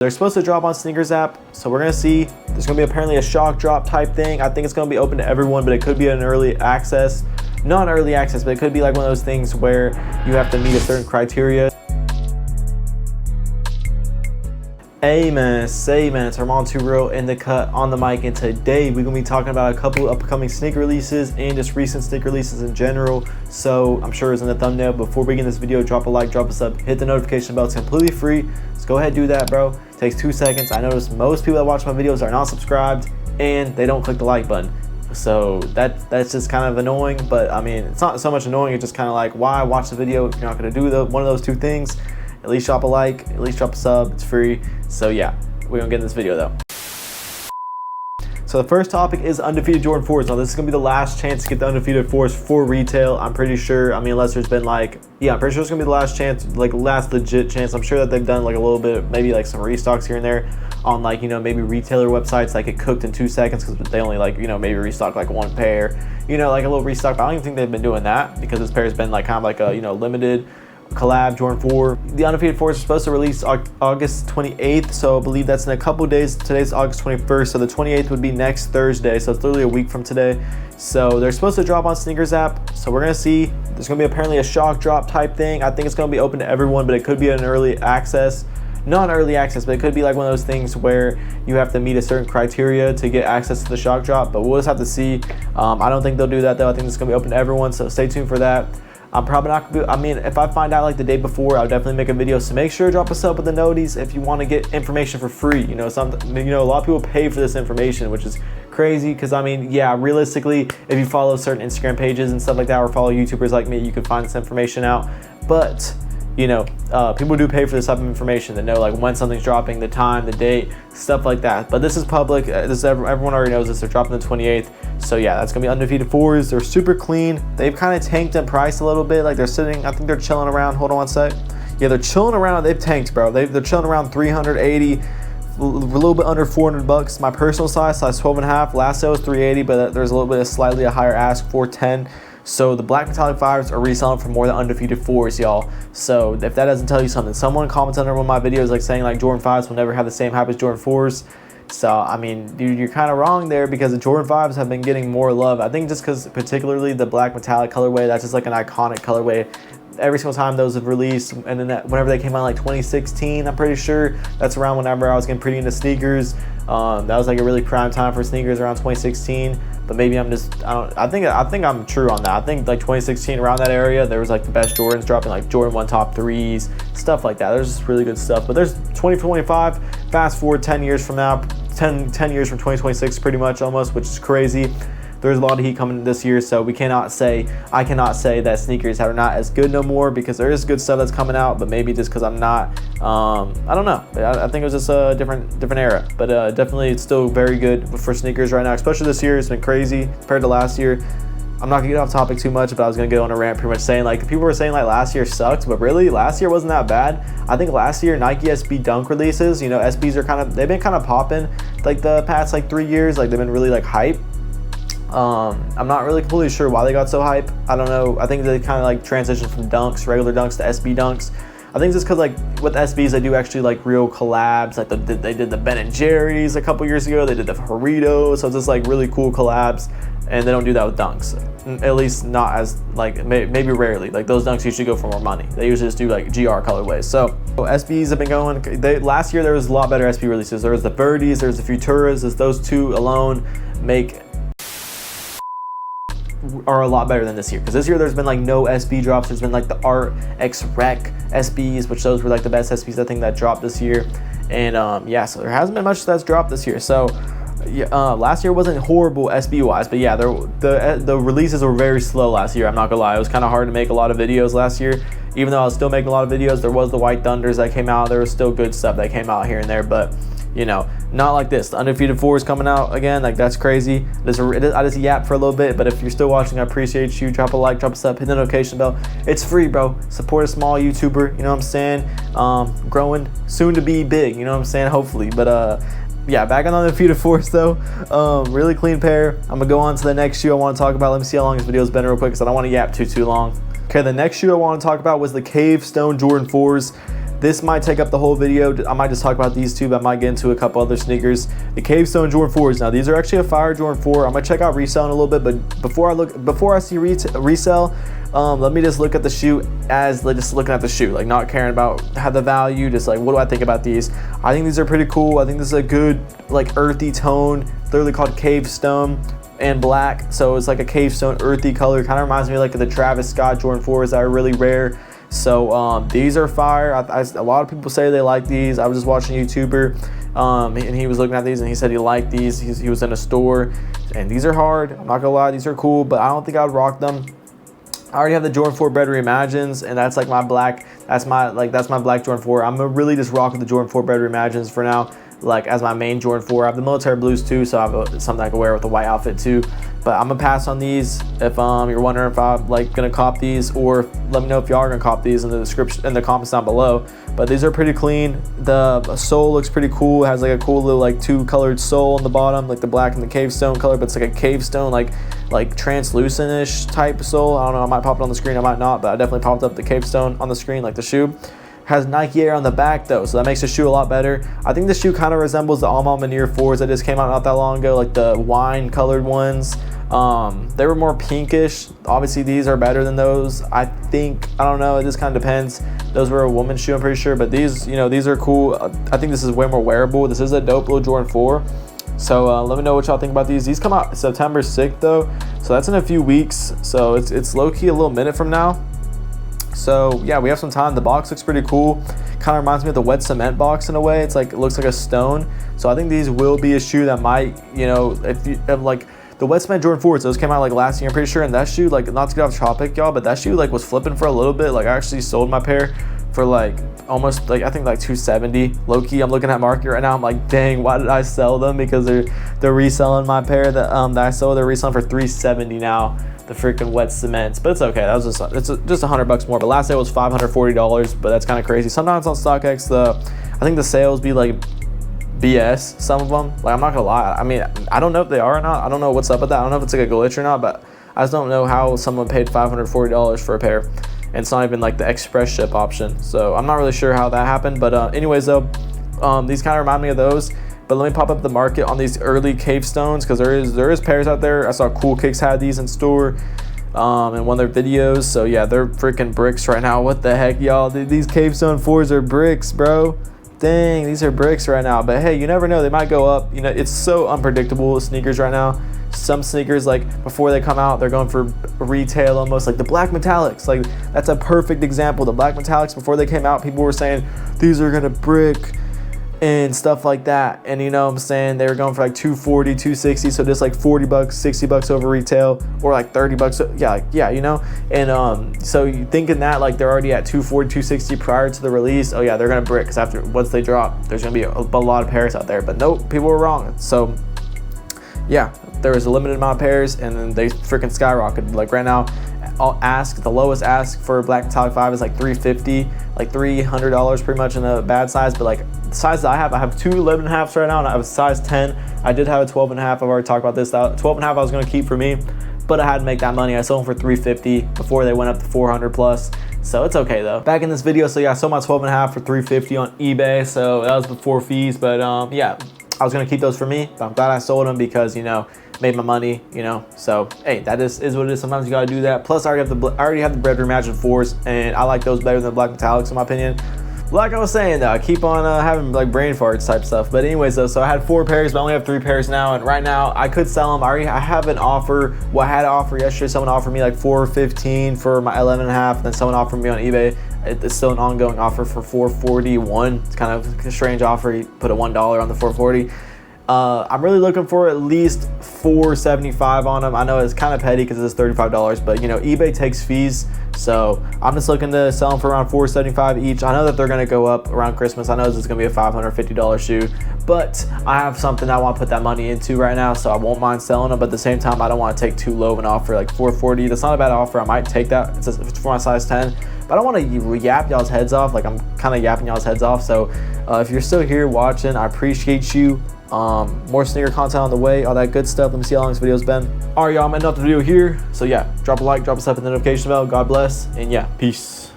They're supposed to drop on Sneakers app, so we're gonna see. There's gonna be apparently a shock drop type thing. I think it's gonna be open to everyone, but it could be an early access. Not early access, but it could be like one of those things where you have to meet a certain criteria. Hey man, it's Armand Too Real in the cut on the mic, and today we're gonna be talking about a couple upcoming sneaker releases and just recent sneaker releases in general. So I'm sure it's in the thumbnail. Before we begin this video, drop a like, drop a sub, hit the notification bell. It's completely free. Let's go ahead and do that, bro. It takes 2 seconds. I notice most people that watch my videos are not subscribed and they don't click the like button. So that's just kind of annoying, but I mean, it's not so much annoying, it's just kind of like, why watch the video if you're not gonna do one of those two things? At least drop a like, at least drop a sub, it's free. So yeah, we're gonna get in this video though. So the first topic is Undefeated Jordan 4's. Now this is gonna be the last chance to get the Undefeated 4's for retail. I'm pretty sure, I mean, unless there's been like, yeah, I'm pretty sure it's gonna be the last chance, like last legit chance. I'm sure that they've done like a little bit, maybe like some restocks here and there on like, you know, maybe retailer websites, like it cooked in 2 seconds because they only like, you know, maybe restock like one pair, you know, like a little restock. But I don't even think they've been doing that because this pair has been like kind of like a, you know, limited collab Jordan 4. The Undefeated 4's are supposed to release August 28th, so I believe that's in a couple days. Today's August 21st, so the 28th would be next Thursday, so it's literally a week from today. So they're supposed to drop on Sneakers app, so we're gonna see. There's gonna be apparently a shock drop type thing. I think it's gonna be open to everyone, but it could be an early access. Not early access, but it could be like one of those things where you have to meet a certain criteria to get access to the shock drop, but we'll just have to see. I don't think they'll do that though. I think it's gonna be open to everyone, so stay tuned for that. I'm probably not gonna be, I mean, if I find out like the day before, I'll definitely make a video. So make sure to drop us up with the noties if you want to get information for free. You know, a lot of people pay for this information, which is crazy. Because I mean, yeah, realistically, if you follow certain Instagram pages and stuff like that, or follow YouTubers like me, you can find this information out. But you know, people do pay for this type of information to know like when something's dropping, the time, the date, stuff like that. But this is public. Everyone already knows this. They're dropping the 28th. So yeah, that's gonna be Undefeated 4's. They're super clean. They've kind of tanked in price a little bit. Like they're sitting, I think they're chilling around. Hold on one sec. Yeah, they're chilling around. They've tanked, bro. They're chilling around 380, a little bit under 400 bucks. My personal size 12.5. Last sale was 380, but there's a little bit of slightly a higher ask, 410. So the black metallic 5's are reselling for more than Undefeated 4's, y'all. So if that doesn't tell you something, someone comments under one of my videos like saying like Jordan 5's will never have the same hype as Jordan 4's. So I mean, dude, you're kind of wrong there, because the Jordan 5's have been getting more love. I think just because particularly the black metallic colorway, that's just like an iconic colorway. Every single time those have released, and then whenever they came out like 2016, I'm pretty sure that's around whenever I was getting pretty into sneakers. That was like a really prime time for sneakers, around 2016. But maybe I'm just, I think I'm true on that. I think like 2016, around that area, there was like the best Jordans dropping, like Jordan 1 top 3s, stuff like that. There's just really good stuff. But there's 2025, fast forward 10 years from now, 10 years from 2026 pretty much almost, which is crazy. There's a lot of heat coming this year, so I cannot say that sneakers are not as good no more, because there is good stuff that's coming out, but maybe just because I'm not, I don't know. I think it was just a different era, but definitely it's still very good for sneakers right now, especially this year. It's been crazy compared to last year. I'm not gonna get off topic too much, but I was gonna get on a rant pretty much saying like, people were saying like last year sucked, but really last year wasn't that bad. I think last year Nike SB Dunk releases, you know, SBs are they've been kind of popping like the past like 3 years, like they've been really like hype. I'm not really completely sure why they got so hype. I don't know. I think they kind of like transitioned from dunks, regular dunks, to SB dunks. I think it's just because like with SBs, they do actually like real collabs. Like they did the Ben & Jerry's a couple years ago. They did the Doritos. So it's just like really cool collabs. And they don't do that with dunks. At least not as like, maybe rarely. Like those dunks usually go for more money. They usually just do like GR colorways. So SBs have been going, last year there was a lot better SB releases. There was the Birdies, there's the Futuras. Those two alone are a lot better than this year, because this year there's been like no SB drops. There's been like the Art X Rec SBs, which those were like the best SBs I think that dropped this year. And yeah, so there hasn't been much that's dropped this year. So yeah, last year wasn't horrible SB wise, but yeah, the releases were very slow last year. I'm not gonna lie, it was kind of hard to make a lot of videos last year. Even though I was still making a lot of videos, there was the White Thunders that came out. There was still good stuff that came out here and there, but you know, not like this. The Undefeated 4's coming out again, like that's crazy. I just yapped for a little bit, but if you're still watching, I appreciate you. Drop a like, drop a sub, hit the notification bell. It's free, bro. Support a small YouTuber, you know what I'm saying? Growing, soon to be big, you know what I'm saying? Hopefully, but yeah, back on the Undefeated 4's though. Really clean pair. I'm gonna go on to the next shoe I want to talk about. Let me see how long this video's been real quick, because I don't want to yap too long. Okay, the next shoe I want to talk about was the Cave Stone Jordan 4's. This might take up the whole video. I might just talk about these two, but I might get into a couple other sneakers. The Cavestone Jordan 4s. Now these are actually a fire Jordan 4. I'm gonna check out reselling a little bit, but before I see resell, let me just look at the shoe as just looking at the shoe, like not caring about how the value, just like what do I think about these. I think these are pretty cool. I think this is a good like earthy tone, literally called Cavestone and black, so it's like a Cavestone earthy color. Kind of reminds me like of the Travis Scott Jordan 4s that are really rare. So these are fire. A lot of people say they like these. I was just watching a YouTuber and he was looking at these and he said he liked these. He was in a store, and these are hard. I'm not gonna lie, these are cool, but I don't think I would rock them. I already have the Jordan 4 Bread Reimagines, and that's like my black. That's my black Jordan 4. I'm gonna really just rock with the Jordan 4 Bread Reimagines for now, like as my main Jordan 4. I have the military blues too, so I have something I can wear with a white outfit too. But I'm gonna pass on these. If you're wondering if I'm like gonna cop these, or let me know if y'all are gonna cop these in the description, in the comments down below. But these are pretty clean. The sole looks pretty cool. It has like a cool little like two colored sole on the bottom, like the black and the Cavestone color, but it's like a Cavestone like translucent-ish type sole. I don't know, I might pop it on the screen, I might not, but I definitely popped up the Cavestone on the screen, like the shoe. Has Nike Air on the back though, so that makes the shoe a lot better. I think the shoe kind of resembles the Alma Manir 4s that just came out not that long ago, like the wine colored ones. They were more pinkish. Obviously these are better than those. I don't know, it just kind of depends. Those were a woman's shoe, I'm pretty sure, but these, you know, these are cool. I think this is way more wearable. This is a dope little Jordan 4. So let me know what y'all think about these. These come out September 6th though, so that's in a few weeks. So it's low-key a little minute from now. So yeah, we have some time. The box looks pretty cool. Kind of reminds me of the wet cement box in a way. It's like, it looks like a stone. So I think these will be a shoe that might, you know, if you have like the wet cement Jordan 4s, those came out like last year, I'm pretty sure. And that shoe, like, not to get off topic, y'all, but that shoe like was flipping for a little bit. Like I actually sold my pair for like almost like, I think like $270. Low-key, I'm looking at market right now, I'm like, dang, why did I sell them? Because they're reselling my pair that I sold. They're reselling for $370 now, the freaking wet cements. But it's okay, that was just $100 more. But last sale was $540, but that's kind of crazy. Sometimes on StockX, I think the sales be like BS, some of them. Like, I'm not gonna lie, I mean, I don't know if they are or not. I don't know what's up with that. I don't know if it's like a glitch or not, but I just don't know how someone paid $540 for a pair. And it's not even like the express ship option. So I'm not really sure how that happened. But anyways though, these kind of remind me of those. But let me pop up the market on these early Cavestones, because there is pairs out there. I saw Cool Kicks had these in store in one of their videos. So yeah, they're freaking bricks right now. What the heck, y'all? These Cavestone 4s are bricks, bro. Dang, these are bricks right now. But hey, you never know, they might go up. You know, it's so unpredictable with sneakers right now. Some sneakers, like before they come out, they're going for retail almost. Like the black metallics, like that's a perfect example. The black metallics, before they came out, people were saying these are gonna brick and stuff like that. And you know what I'm saying, they were going for like 240, 260, so just like 40 bucks, 60 bucks over retail, or like 30 bucks. Yeah, you know. And so you thinking that like they're already at 240, 260 prior to the release, oh yeah, they're gonna brick, because once they drop, there's gonna be a lot of pairs out there. But nope, people were wrong. So yeah, there was a limited amount of pairs, and then they freaking skyrocketed. Like right now, the lowest ask for black metallic 5 is like $350, like $300 pretty much in the bad size. But like the size that I have two 11.5s right now, and I have a size 10. I did have a 12.5. I've already talked about this. That 12.5 I was gonna keep for me, but I had to make that money. I sold them for $350 before they went up to 400 plus. So it's okay though. Back in this video, so yeah, I sold my 12.5 for $350 on eBay. So that was before fees, but yeah, I was gonna keep those for me, but I'm glad I sold them because, you know, made my money, you know. So hey, that is what it is. Sometimes you gotta do that. Plus I already have the Bread Reimagined 4s, and I like those better than the black metallics in my opinion. Like I was saying though, I keep on having like brain farts type stuff. But anyways though, so I had 4 pairs, but I only have 3 pairs now, and right now I could sell them. I have an offer. Well, I had an offer yesterday. Someone offered me like $415 for my 11.5, and then someone offered me on eBay. It's still an ongoing offer for $441. It's kind of a strange offer. You put a $1 on the $440. I'm really looking for at least $475 on them. I know it's kind of petty because it's $35, but you know, eBay takes fees, so I'm just looking to sell them for around $475 each. I know that they're going to go up around Christmas. I know this is going to be a $550 shoe, but I have something I want to put that money into right now, so I won't mind selling them. But at the same time, I don't want to take too low of an offer, like $440. That's not a bad offer. I might take that. It's for my size 10. But I don't want to yap y'all's heads off. Like, I'm kind of yapping y'all's heads off. So if you're still here watching, I appreciate you. More sneaker content on the way, all that good stuff. Let me see how long this video's been. All right, y'all, I'm ending up the video here. So yeah, drop a like, drop a sub, hit the notification bell. God bless, and yeah, peace.